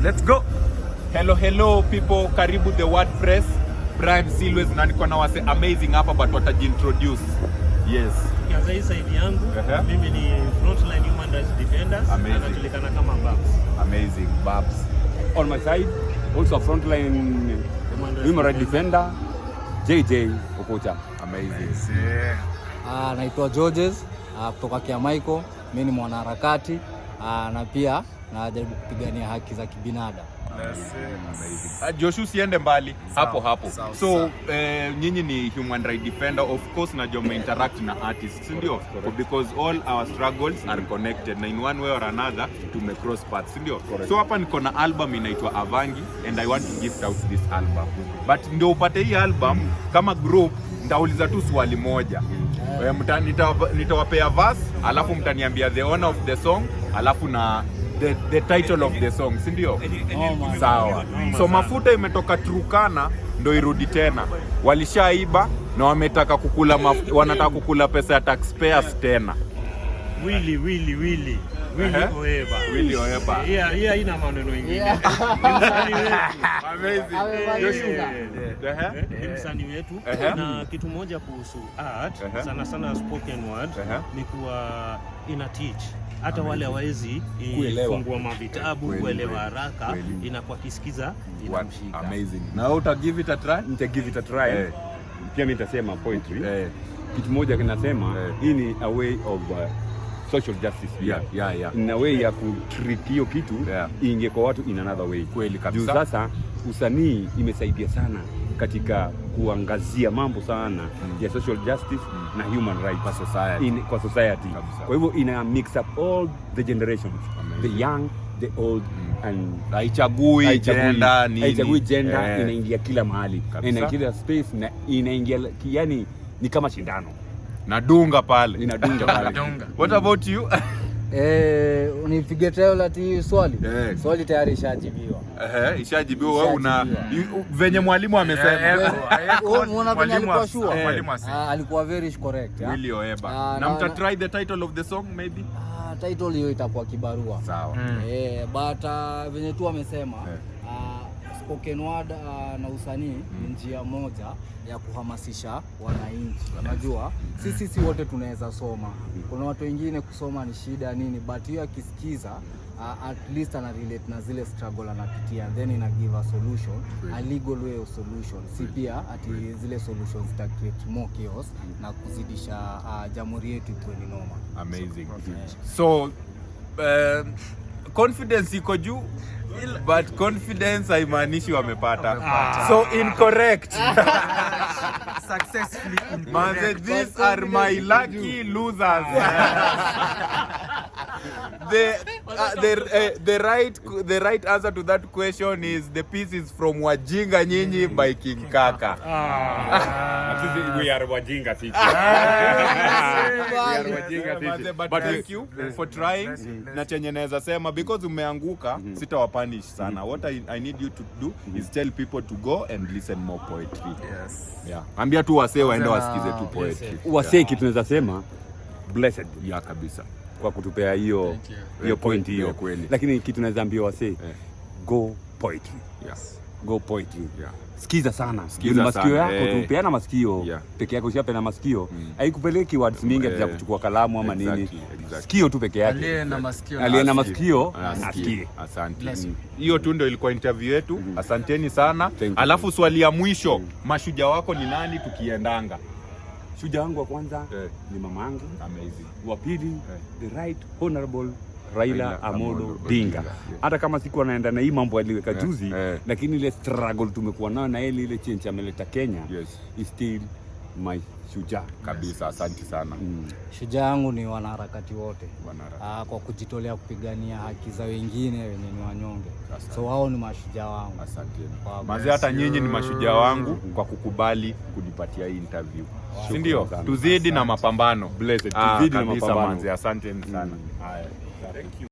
let's go. Hello people, karibu the WordPress. Brian Silwes na niko na wase amazing hapa but watajiintroduce. Yes. Kianza hii side yangu, mimi ni Frontline Human Rights Defenders, anajulikana kama Babs. Amazing, Babs. On my side, also Frontline Human Rights Defender, JJ Okocha. Amazing. Naitwa Georges kutoka Kiamaiko. Mimi ni mwanaharakati na pia najaribu kupigania haki za kibinadamu. Joshua siende mbali hapo. So nyinyi ni human rights defender, of course na joma interact na artists, ndio? Because all our struggles are connected na in one way or another tume cross paths, ndio? So hapa niko na album inaitwa Avangi and I want to gift out this album. But ndio upate hii album kama group nitauliza tu swali moja. Nitawapea verse alafu mtaniambia the owner of the song alafu na the title of the song, si ndio? Sawa. So mafuta imetoka Turkana ndo irudi tena. Walishaiba na wametaka kukula wanataka kukula pesa ya taxpayers tena. Willy Oeba. Yeah, ina maneno mengine. Msanii wetu. Amazing. Joshua. Msanii wetu. Na kitu moja kuhusu art, sana spoken word, ni kuwa ina teach. Hata wale hawezi kufungua mavitabu kuelewa haraka, inakuwa kisikiza inamshika. Amazing. Na uta give it a try? Nita give it a try. Pia mimi nitasema poetry. Kitu moja kinasema hii ni a way of social justice. Yeah. In a way ya kutreat hiyo kitu inge kwa watu in another way. Kweli kabisa. Juu sasa usanii imesaidia sana katika kuangazia mambo sana ya social justice na human rights kwa society. Kwa hivyo ina mix up all the generations. The young, the old and haichagui gender nini. Haichagui gender, inaingia kila mahali. Inaingia kila space na inaingia, yani ni kama shindano. Nadunga pale. Inadunga pale. What about you? Unipige teo ati swali. Swali tayari ishajibiwa. Ishajibiwa. Wewe una venye mwalimu amesema. Mwalimu alikuwa very correct. Willy Oeba. Na mta try the title of the song maybe? Title hiyo itakuwa kibarua. Sawa. But venye tu amesema spoken word na usanii ni njia moja ya kuhamasisha wananchi. Unajua sisi wote tunaweza soma. Kuna watu wengine kusoma ni shida nini, but hiyo akisikiza at least ana relate na zile struggle anapitia, then ina give a solution, a legal way of solution. Si pia ati zile solutions zita create more chaos na kuzidisha jamhuri yetu ikiwa ni noma. Amazing. So confidence iko juu, but confidence haimaanishi wamepata. So incorrect. Successfully incorrect. Manze, these are my lucky losers. The right answer to that question is the piece is from Wajinga Nyinyi by King Kaka. We are wajinga sisi. But thank you for trying. Na chenye naweza sema because umeanguka sitawapanish sana. What I need you to do is tell people to go and listen more poetry. Yeah. Ambia tu wasee waende wasikize tu poetry. Wasee kitu tunaweza sema blessed kabisa kwa kutupea hiyo point hiyo. Lakini kitu naweza ambia wasee go poetry. Yes. Go poetry. Sikiza sana. Masikio yako tupeana masikio. Peke yako usiape masikio. Haikupeleki words mingi za kuchukua kalamu ama nini. Sikio tu peke yake. Aliye na masikio asikie. Asante. Hiyo tu ndio ilikuwa interview yetu. Asanteni sana. Alafu swali ya mwisho, mashujaa wako ni nani tukiendanga? Shujaa wangu wa kwanza ni mama yangu. Amazing. Wa pili the right honorable Raila Amolo Odinga. Hata kama siku anaenda na hii mambo aliweka juzi, lakini ile struggle tumekuwa nayo na ile change ameleta Kenya is still my shujaa kabisa. Asante sana. Shujaa yangu ni wanaharakati wote kwa kujitolea kupigania haki za wengine wenye ni wanyonge. So wao ni mashujaa wangu. Asante. Maze hata nyinyi ni mashujaa wangu kwa kukubali kunipatia hii interview. Si ndio? Tuzidi na mapambano. Blessed. Tuzidi na mapambano. Asante sana. Thank you.